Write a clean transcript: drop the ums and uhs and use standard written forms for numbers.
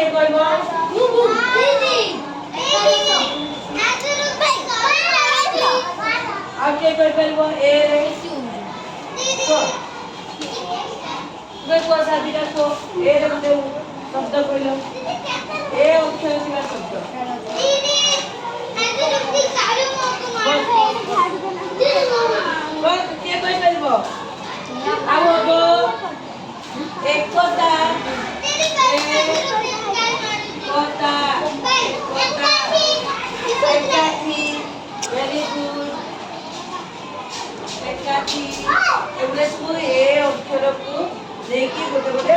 के कहबो अब के कहि परबो ए रे कोई को साथी का को ए रे दे शब्द कहलो ए अक्षर शिवा शब्द बस के कहि परबो अब गो एकता कोता एकाठी वेरी गुड एकाठी एवढे सब ए अक्षर को देखि गोटे गोटे